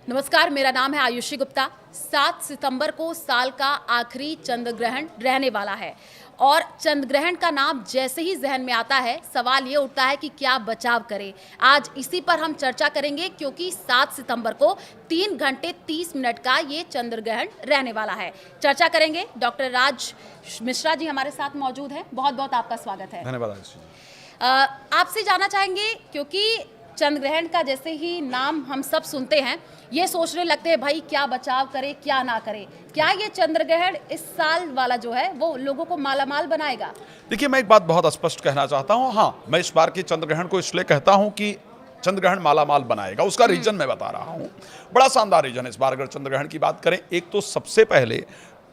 नमस्कार, मेरा नाम है आयुषी गुप्ता। 7 सितंबर को साल का आखिरी चंद्र ग्रहण रहने वाला है और चंद्र ग्रहण का नाम जैसे ही जहन में आता है, सवाल ये उठता है कि क्या बचाव करें। आज इसी पर हम चर्चा करेंगे क्योंकि 7 सितंबर को 3 घंटे 30 मिनट का ये चंद्र ग्रहण रहने वाला है। चर्चा करेंगे, डॉक्टर राज मिश्रा जी हमारे साथ मौजूद हैं। बहुत बहुत आपका स्वागत है। धन्यवाद। आपसे जानना चाहेंगे, क्योंकि चंद्र ग्रहण का जैसे ही नाम हम सब सुनते हैं, ये सोचने लगते हैं भाई क्या बचाव करें क्या ना करें। क्या ये चंद्र ग्रहण इस साल वाला जो है वो लोगों को मालामाल बनाएगा? देखिए, मैं एक बात बहुत स्पष्ट कहना चाहता हूँ। हाँ, मैं इस बार के चंद्र ग्रहण को इसलिए कहता हूँ कि चंद्र ग्रहण मालामाल बनाएगा। उसका रीजन मैं बता रहा हूँ, बड़ा शानदार रीजन है इस बार। अगर चंद्र ग्रहण की बात करें, एक तो सबसे पहले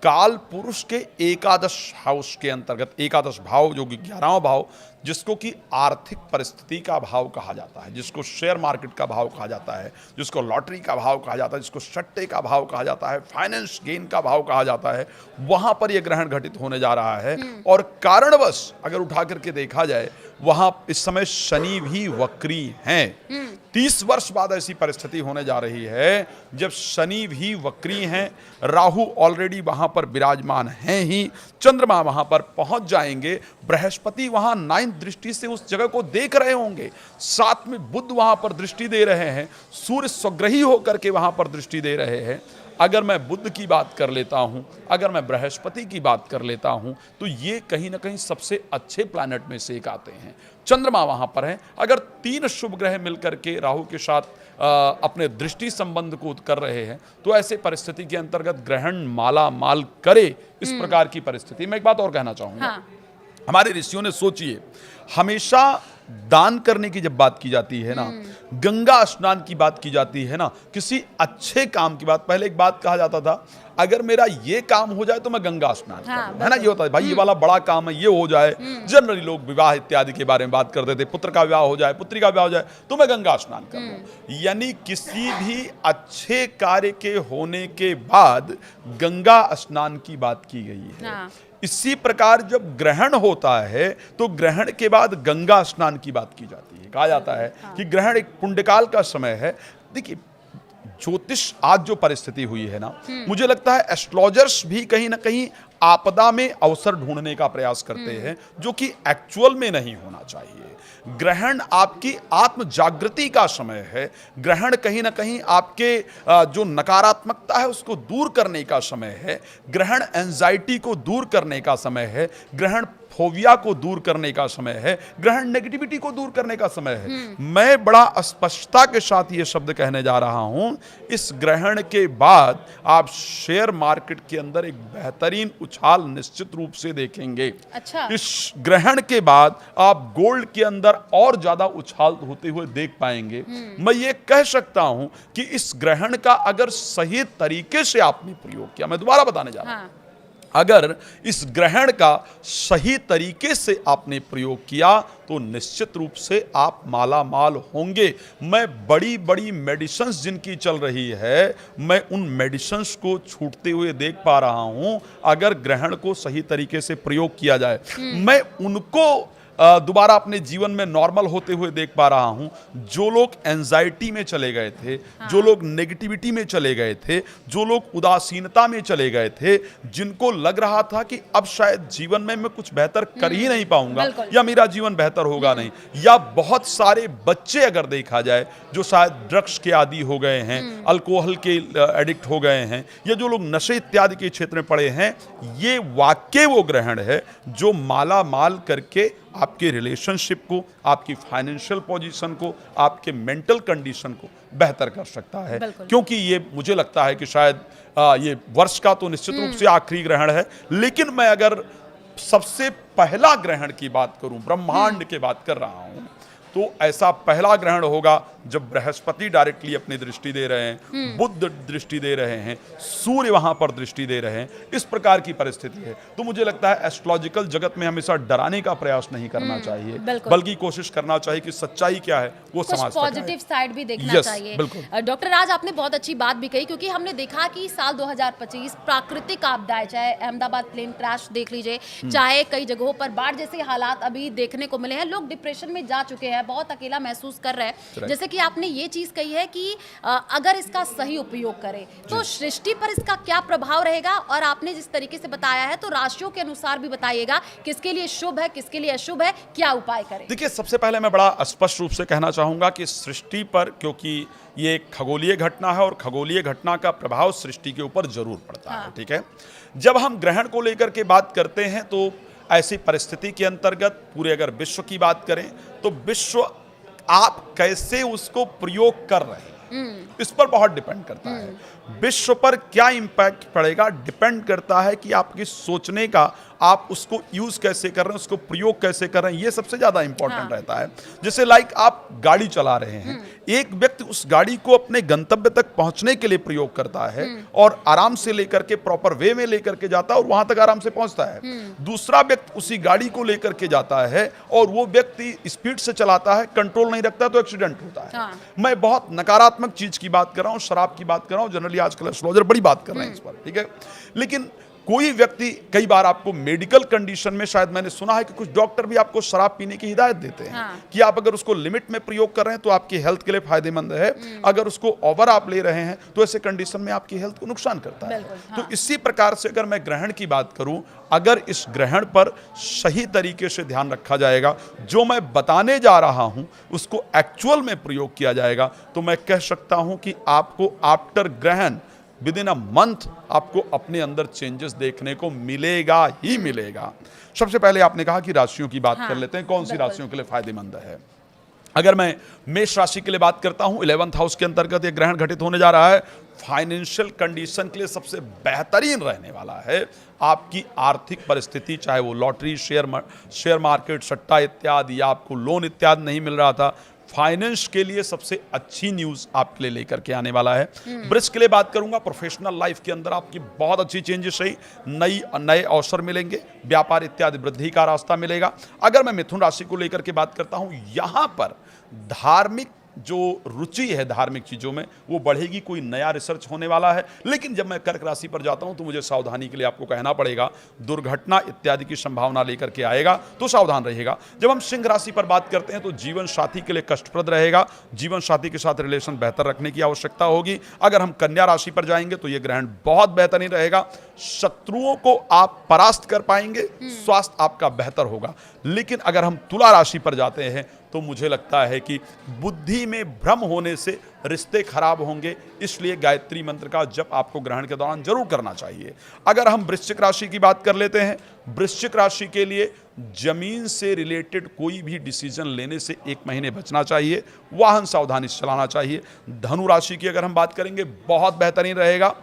काल पुरुष के एकादश हाउस के अंतर्गत, एकादश भाव जो कि 11वां भाव, जिसको कि आर्थिक परिस्थिति का भाव कहा जाता है, जिसको शेयर मार्केट का भाव कहा जाता है, जिसको लॉटरी का भाव कहा जाता है, जिसको सट्टे का भाव कहा जाता है, फाइनेंस गेन का भाव कहा जाता है, वहां पर यह ग्रहण घटित होने जा रहा है। और कारणवश अगर उठा करके देखा जाए, वहां इस समय शनि भी वक्री हैं। 30 वर्ष बाद ऐसी परिस्थिति होने जा रही है जब शनि भी वक्री हैं, राहु ऑलरेडी वहां पर विराजमान हैं ही, चंद्रमा वहां पर पहुंच जाएंगे, बृहस्पति वहां 9th दृष्टि से उस जगह को देख रहे होंगे, साथ में बुध वहां पर दृष्टि दे रहे हैं, सूर्य स्वग्रही होकर के वहां पर दृष्टि दे रहे हैं। अगर मैं बुध की बात कर लेता हूं, अगर मैं बृहस्पति की बात कर लेता हूं, तो ये कहीं ना कहीं सबसे अच्छे प्लैनेट में से एक आते हैं। चंद्रमा वहां पर है। अगर 3 शुभ ग्रह मिलकर के राहु के साथ अपने दृष्टि संबंध को कर रहे हैं, तो ऐसे परिस्थिति के अंतर्गत ग्रहण माला माल करे। इस प्रकार की परिस्थिति मैं एक बात और कहना चाहूंगा। हाँ। हमारे ऋषियों ने, सोचिए, हमेशा दान करने की जब बात की जाती है ना, गंगा स्नान की बात की जाती है ना, किसी अच्छे काम की बात, पहले एक बात कहा जाता था, अगर मेरा ये काम हो जाए तो मैं गंगा स्नान करूं, है ना, ये होता है भाई, ये वाला बड़ा काम है, ये हो जाए। जनरली लोग विवाह इत्यादि के बारे में बात करते थे, पुत्र का विवाह हो जाए, पुत्री का विवाह हो जाए तो मैं गंगा स्नान कर लूं। यानी किसी भी अच्छे कार्य के होने के बाद गंगा स्नान की बात की गई है। हाँ। इसी प्रकार जब ग्रहण होता है तो ग्रहण के बाद गंगा स्नान की बात की जाती है। कहा जाता है कि ग्रहण एक पुण्यकाल का समय है। देखिए, ज्योतिष आज जो परिस्थिति हुई है ना, मुझे लगता है एस्ट्रोलॉजर्स भी कहीं ना कहीं आपदा में अवसर ढूंढने का प्रयास करते हैं, जो कि एक्चुअल में नहीं होना चाहिए। ग्रहण आपकी आत्म जागृति का समय है। ग्रहण कहीं ना कहीं आपके जो नकारात्मकता है उसको दूर करने का समय है। ग्रहण एंजाइटी को दूर करने का समय है। ग्रहण फोबिया को दूर करने का समय है। ग्रहण नेगेटिविटी को दूर करने का समय है। मैं बड़ा स्पष्टता के साथ ये शब्द कहने जा रहा हूं, इस ग्रहण के बाद आप शेयर मार्केट के अंदर एक बेहतरीन उछाल निश्चित रूप से देखेंगे। अच्छा। इस ग्रहण के बाद आप गोल्ड के अंदर और ज्यादा उछाल होते हुए देख पाएंगे। मैं ये कह सकता हूं कि इस ग्रहण का अगर सही तरीके से आपने प्रयोग किया, मैं दोबारा बताने जा रहा हूं, अगर इस ग्रहण का सही तरीके से आपने प्रयोग किया तो निश्चित रूप से आप माला माल होंगे। मैं बड़ी बड़ी मेडिसिन्स जिनकी चल रही है, मैं उन मेडिसिन्स को छूटते हुए देख पा रहा हूं। अगर ग्रहण को सही तरीके से प्रयोग किया जाए, मैं उनको दोबारा अपने जीवन में नॉर्मल होते हुए देख पा रहा हूं। जो लोग एंजाइटी में चले गए थे, जो लोग नेगेटिविटी में चले गए थे, जो लोग उदासीनता में चले गए थे, जिनको लग रहा था कि अब शायद जीवन में मैं कुछ बेहतर कर ही नहीं पाऊंगा या मेरा जीवन बेहतर होगा नहीं, या बहुत सारे बच्चे अगर देखा जाए जो शायद ड्रग्स के आदी हो गए हैं, अल्कोहल के एडिक्ट हो गए हैं, या जो लोग नशे इत्यादि के क्षेत्र में पड़े हैं, ये वाकई वो ग्रहण है जो माला माल करके आपके रिलेशनशिप को, आपकी फाइनेंशियल पोजीशन को, आपके मेंटल कंडीशन को बेहतर कर सकता है। क्योंकि ये मुझे लगता है कि शायद ये वर्ष का तो निश्चित रूप से आखिरी ग्रहण है, लेकिन मैं अगर सबसे पहला ग्रहण की बात करूं, ब्रह्मांड की बात कर रहा हूं, तो ऐसा पहला ग्रहण होगा जब बृहस्पति डायरेक्टली अपनी दृष्टि दे रहे हैं, बुध दृष्टि दे रहे हैं, सूर्य वहां पर दृष्टि दे रहे हैं। इस प्रकार की परिस्थिति है। तो मुझे लगता है एस्ट्रोलॉजिकल जगत में हमेशा डराने का प्रयास नहीं करना चाहिए, बल्कि कोशिश करना चाहिए कि सच्चाई क्या है वो समाज तक पॉजिटिव साइड भी देखना चाहिए। डॉक्टर राज, आपने बहुत अच्छी बात भी कही, क्योंकि हमने देखा कि साल 2025 प्राकृतिक आपदाएं, चाहे अहमदाबाद प्लेन क्रैश देख लीजिए, चाहे कई जगहों पर बाढ़ जैसे हालात अभी देखने को मिले हैं, लोग डिप्रेशन में जा चुके हैं, बहुत अकेला महसूस कर रहे हैं। जैसे कि कि आपने ये चीज कही है कि अगर इसका सही उपयोग करें तो सृष्टि पर इसका क्या प्रभाव रहेगा, और आपने जिस तरीके से बताया है तो राशियों के अनुसार भी बताइएगा किसके लिए शुभ है, किसके लिए अशुभ है, क्या उपाय करें। देखिए, सबसे पहले मैं बड़ा स्पष्ट रूप से कहना चाहूंगा कि सृष्टि पर, क्योंकि ये एक खगोलीय घटना है और खगोलीय घटना का प्रभाव सृष्टि के ऊपर जरूर पड़ता है। ठीक है, जब हम ग्रहण को लेकर के बात करते हैं तो ऐसी परिस्थिति के अंतर्गत पूरे अगर विश्व की बात करें तो विश्व आप कैसे उसको प्रयोग कर रहे हैं इस पर बहुत डिपेंड करता है। विश्व पर क्या इंपैक्ट पड़ेगा डिपेंड करता है कि आपकी सोचने का, आप उसको यूज कैसे कर रहे हैं, उसको प्रयोग कैसे कर रहे हैं, ये सबसे ज्यादा इंपॉर्टेंट रहता है। जैसे लाइक आप गाड़ी चला रहे हैं, एक व्यक्ति उस गाड़ी को अपने गंतव्य तक पहुंचने के लिए प्रयोग करता है और आराम से लेकर के प्रॉपर वे में लेकर के जाता है और वहां तक आराम से पहुंचता है। दूसरा व्यक्ति उसी गाड़ी को लेकर के जाता है और वो व्यक्ति स्पीड से चलाता है, कंट्रोल नहीं रखता तो एक्सीडेंट होता है। मैं बहुत नकारात्मक चीज की बात कर रहा हूं, शराब की बात कर रहा हूं, जनरली आजकल एस्ट्रोलॉजर बड़ी बात कर रहे हैं इस पर। ठीक है, लेकिन कोई व्यक्ति, कई बार आपको मेडिकल कंडीशन में शायद मैंने सुना है कि कुछ डॉक्टर भी आपको शराब पीने की हिदायत देते हैं कि आप अगर उसको लिमिट में प्रयोग कर रहे हैं तो आपकी हेल्थ के लिए फायदेमंद है, अगर उसको ओवर आप ले रहे हैं तो ऐसे कंडीशन में आपकी हेल्थ को नुकसान करता है। तो इसी प्रकार से अगर मैं ग्रहण की बात करूं, अगर इस ग्रहण पर सही तरीके से ध्यान रखा जाएगा, जो मैं बताने जा रहा हूं उसको एक्चुअल में प्रयोग किया जाएगा, तो मैं कह सकता हूं कि आपको आफ्टर ग्रहण विद इन अ मंथ आपको अपने अंदर चेंजेस देखने को मिलेगा ही मिलेगा। सबसे पहले आपने कहा कि राशियों की बात कर लेते हैं, कौन सी राशियों के लिए फायदेमंद है। अगर मैं मेष राशि के लिए बात करता हूं, 11th हाउस के अंतर्गत ये ग्रहण घटित होने जा रहा है। फाइनेंशियल कंडीशन के लिए सबसे बेहतरीन रहने वाला है। आपकी आर्थिक परिस्थिति, चाहे वो लॉटरी, शेयर मार्केट, सट्टा इत्यादि, या आपको लोन इत्यादि नहीं मिल रहा था, फाइनेंस के लिए सबसे अच्छी न्यूज आपके लिए लेकर के आने वाला है। वृष के लिए बात करूंगा, प्रोफेशनल लाइफ के अंदर आपकी बहुत अच्छी चेंजेस रही, नए अवसर मिलेंगे, व्यापार इत्यादि वृद्धि का रास्ता मिलेगा। अगर मैं मिथुन राशि को लेकर के बात करता हूं, यहां पर धार्मिक जो रुचि है धार्मिक चीजों में वो बढ़ेगी, कोई नया रिसर्च होने वाला है। लेकिन जब मैं कर्क राशि पर जाता हूं तो मुझे सावधानी के लिए आपको कहना पड़ेगा, दुर्घटना इत्यादि की संभावना लेकर के आएगा, तो सावधान रहिएगा। जब हम सिंह राशि पर बात करते हैं तो जीवन साथी के लिए कष्टप्रद रहेगा, जीवन साथी के साथ रिलेशन बेहतर रखने की आवश्यकता होगी। अगर हम कन्या राशि पर जाएंगे तो यह ग्रहण बहुत बेहतरीन रहेगा, शत्रुओं को आप परास्त कर पाएंगे, स्वास्थ्य आपका बेहतर होगा। लेकिन अगर हम तुला राशि पर जाते हैं तो मुझे लगता है कि बुद्धि में भ्रम होने से रिश्ते खराब होंगे, इसलिए गायत्री मंत्र का जप आपको ग्रहण के दौरान जरूर करना चाहिए। अगर हम वृश्चिक राशि की बात कर लेते हैं, वृश्चिक राशि के लिए जमीन से रिलेटेड कोई भी डिसीजन लेने से 1 महीने बचना चाहिए, वाहन सावधानी से चलाना चाहिए। धनु राशि की अगर हम बात करेंगे, बहुत बेहतरीन रहेगा।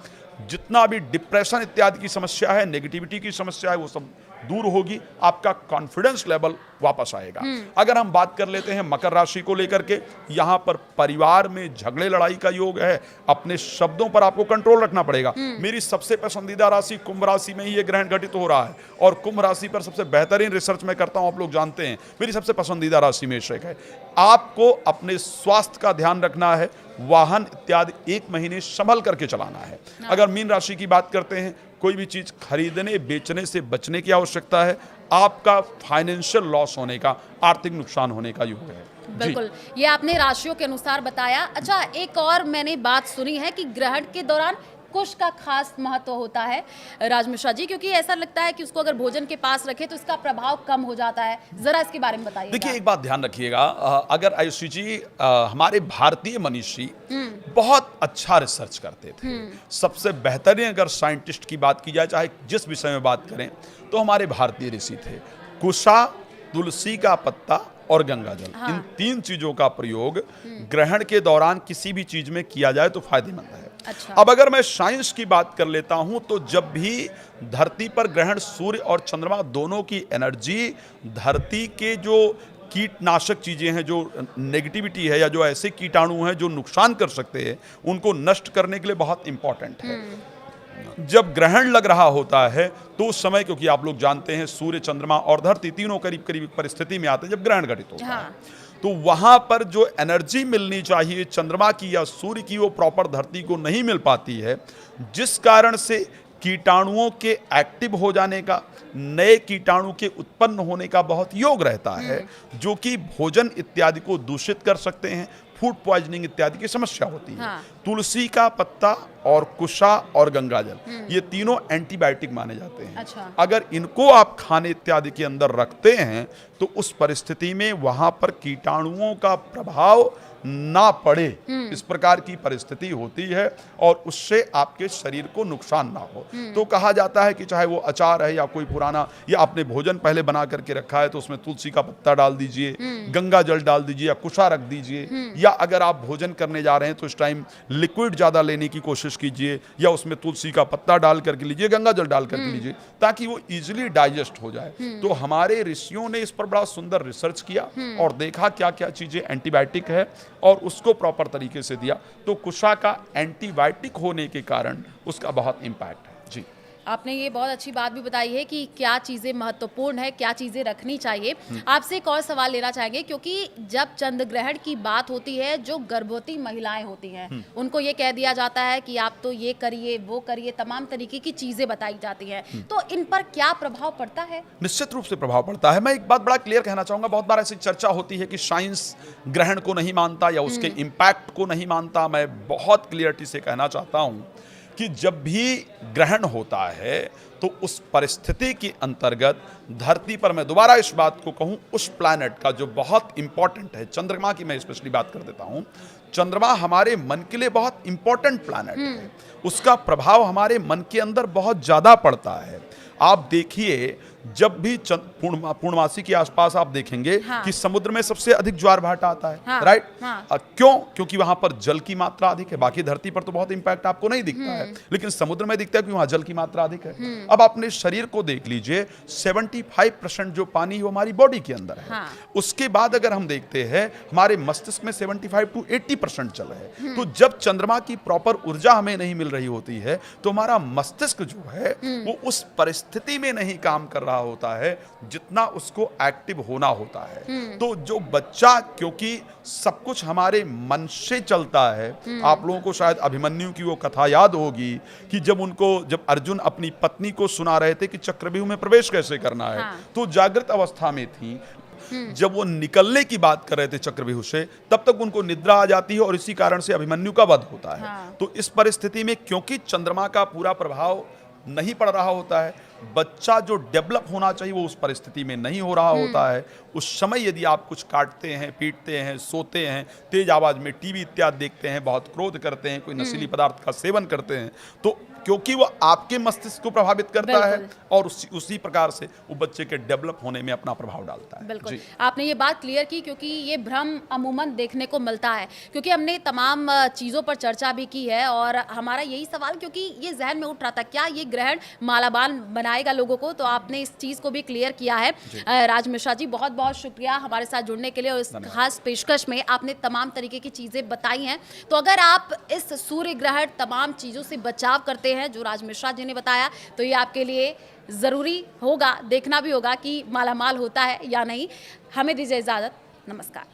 जितना भी डिप्रेशन इत्यादि की समस्या है, नेगेटिविटी की समस्या है, वो सब दूर होगी, आपका कॉन्फिडेंस लेवल वापस आएगा। अगर हम बात कर लेते हैं मकर राशि को लेकर के, यहां पर परिवार में झगड़े लड़ाई का योग है, अपने शब्दों पर आपको कंट्रोल रखना पड़ेगा। मेरी सबसे पसंदीदा राशि कुंभ राशि में ही ये ग्रहण घटित हो रहा है और कुंभ राशि पर सबसे बेहतरीन रिसर्च मैं करता हूं, आप लोग जानते हैं। मेरी सबसे पसंदीदा राशि में एक है। आपको अपने स्वास्थ्य का ध्यान रखना है, वाहन इत्यादि 1 महीने संभल करके चलाना है। अगर मीन राशि की बात करते हैं, कोई भी चीज खरीदने बेचने से बचने की आवश्यकता है, आपका फाइनेंशियल लॉस होने का, आर्थिक नुकसान होने का योग है। बिल्कुल, ये आपने राशियों के अनुसार बताया। अच्छा, एक और मैंने बात सुनी है कि ग्रहण के दौरान कुश का खास महत्व होता है राज मिश्रा जी, क्योंकि ऐसा लगता है कि उसको अगर भोजन के पास रखे तो इसका प्रभाव कम हो जाता है, जरा इसके बारे में बताइए। देखिए, एक बात ध्यान रखिएगा, अगर आयुषी जी, हमारे भारतीय मनीषी बहुत अच्छा रिसर्च करते थे। सबसे बेहतरीन अगर साइंटिस्ट की बात की जाए, चाहे जिस विषय में बात करें, तो हमारे भारतीय ऋषि थे। कुशा, तुलसी का पत्ता और गंगा जल, इन 3 चीजों का प्रयोग ग्रहण के दौरान किसी भी चीज में किया जाए तो फायदेमंद है। अच्छा। अब अगर मैं साइंस की बात कर लेता हूं, तो जब भी धरती पर ग्रहण, सूर्य और चंद्रमा दोनों की एनर्जी धरती के जो कीटनाशक चीजें हैं, जो नेगेटिविटी है या जो ऐसे कीटाणु हैं जो नुकसान कर सकते हैं, उनको नष्ट करने के लिए बहुत इंपॉर्टेंट है। जब ग्रहण लग रहा होता है तो उस समय, क्योंकि आप लोग जानते हैं सूर्य, चंद्रमा और धरती तीनों करीब करीब परिस्थिति में आते हैं जब ग्रहण घटित होता है, तो वहां पर जो एनर्जी मिलनी चाहिए चंद्रमा की या सूर्य की, वो प्रॉपर धरती को नहीं मिल पाती है, जिस कारण से कीटाणुओं के एक्टिव हो जाने का, नए कीटाणु के उत्पन्न होने का बहुत योग रहता है, जो कि भोजन इत्यादि को दूषित कर सकते हैं, फूड पॉइजनिंग इत्यादि की समस्या होती है। हाँ। तुलसी का पत्ता और कुशा और गंगाजल ये तीनों एंटीबायोटिक माने जाते हैं। अच्छा। अगर इनको आप खाने इत्यादि के अंदर रखते हैं तो उस परिस्थिति में वहां पर कीटाणुओं का प्रभाव ना पड़े, इस प्रकार की परिस्थिति होती है और उससे आपके शरीर को नुकसान ना हो। तो कहा जाता है कि चाहे वो अचार है या कोई पुराना या आपने भोजन पहले बना करके रखा है तो उसमें तुलसी का पत्ता डाल दीजिए, गंगा जल डाल दीजिए या कुशा रख दीजिए, या अगर आप भोजन करने जा रहे हैं तो इस टाइम लिक्विड ज्यादा लेने की कोशिश कीजिए या उसमें तुलसी का पत्ता डाल करके लीजिए, गंगा जल डाल करके लीजिए, ताकि वो इजिली डाइजेस्ट हो जाए। तो हमारे ऋषियों ने इस पर बड़ा सुंदर रिसर्च किया और देखा क्या क्या चीजें एंटीबायोटिक है और उसको प्रॉपर तरीके से दिया। तो कुशा का एंटीबायोटिक होने के कारण उसका बहुत इंपैक्ट है। जी, आपने ये बहुत अच्छी बात भी बताई है कि क्या चीज़ें महत्वपूर्ण है, क्या चीज़ें रखनी चाहिए। आपसे एक और सवाल लेना चाहेंगे, क्योंकि जब चंद्र ग्रहण की बात होती है, जो गर्भवती महिलाएं होती हैं उनको ये कह दिया जाता है कि आप तो ये करिए वो करिए, तमाम तरीके की चीज़ें बताई जाती हैं, तो इन पर क्या प्रभाव पड़ता है? निश्चित रूप से प्रभाव पड़ता है। मैं एक बात बड़ा क्लियर कहना चाहूंगा, बहुत बार ऐसी चर्चा होती है कि साइंस ग्रहण को नहीं मानता या उसके इंपैक्ट को नहीं मानता। मैं बहुत क्लियरिटी से कहना चाहता हूं कि जब भी ग्रहण होता है तो उस परिस्थिति के अंतर्गत धरती पर, मैं दोबारा इस बात को कहूं, उस प्लैनेट का जो बहुत इंपॉर्टेंट है, चंद्रमा की मैं स्पेशली बात कर देता हूं, चंद्रमा हमारे मन के लिए बहुत इंपॉर्टेंट प्लैनेट है। उसका प्रभाव हमारे मन के अंदर बहुत ज्यादा पड़ता है। आप देखिए, जब भी पूर्णमासी के आसपास आप देखेंगे कि समुद्र में सबसे अधिक ज्वार भाटा आता है, राइट? क्यों? क्योंकि वहां पर जल की मात्रा अधिक है। बाकी धरती पर तो बहुत इंपैक्ट आपको नहीं दिखता है, लेकिन समुद्र में दिखता है कि वहां जल की मात्रा अधिक है। अब अपने शरीर को देख लीजिए, 75% जो पानी वो हमारी बॉडी के अंदर है। उसके बाद अगर हम देखते हैं, हमारे मस्तिष्क में 75 to 80% जल है। तो जब चंद्रमा की प्रॉपर ऊर्जा हमें नहीं मिल रही होती है तो हमारा मस्तिष्क जो है वो उस परिस्थिति में नहीं काम कर रहा होता है जितना उसको एक्टिव होना होता है। तो जो बच्चा, क्योंकि सब कुछ हमारे मन से चलता है, आप लोगों को शायद अभिमन्यु की वो कथा याद होगी कि जब अर्जुन अपनी पत्नी को सुना रहे थे कि चक्रव्यूह में प्रवेश कैसे करना है, तो जागृत अवस्था में थी। जब वो निकलने की बात कर रहे थे चक्रव्यूह से, तब तक उनको निद्रा आ जाती है और इसी कारण से अभिमन्यु का वध होता है। तो इस परिस्थिति में क्योंकि चंद्रमा का पूरा प्रभाव नहीं पड़ रहा होता है, बच्चा जो डेवलप होना चाहिए वो उस परिस्थिति में नहीं हो रहा होता है। उस समय यदि आप कुछ काटते हैं, पीटते हैं, सोते हैं, तेज आवाज में टीवी इत्यादि देखते हैं, बहुत क्रोध करते हैं, कोई नशीली पदार्थ का सेवन करते हैं, तो क्योंकि वो आपके मस्तिष्क को प्रभावित करता है और उसी प्रकार से वो बच्चे के डेवलप होने में अपना प्रभाव डालता है। बिल्कुल, आपने ये बात क्लियर की, क्योंकि ये भ्रम अमूमन देखने को मिलता है, क्योंकि हमने तमाम चीज़ों पर चर्चा भी की है और हमारा यही सवाल, क्योंकि ये जहन में उठ रहा था क्या ये ग्रहण मालामाल बनाएगा लोगों को, तो आपने इस चीज़ को भी क्लियर किया है। राज मिश्रा जी, बहुत बहुत शुक्रिया हमारे साथ जुड़ने के लिए और इस खास पेशकश में आपने तमाम तरीके की चीज़ें बताई हैं। तो अगर आप इस सूर्य ग्रहण तमाम चीज़ों से बचाव करते हैं जो राज मिश्रा जी ने बताया, तो ये आपके लिए ज़रूरी होगा, देखना भी होगा कि मालामाल होता है या नहीं। हमें दीजिए इजाज़त, नमस्कार।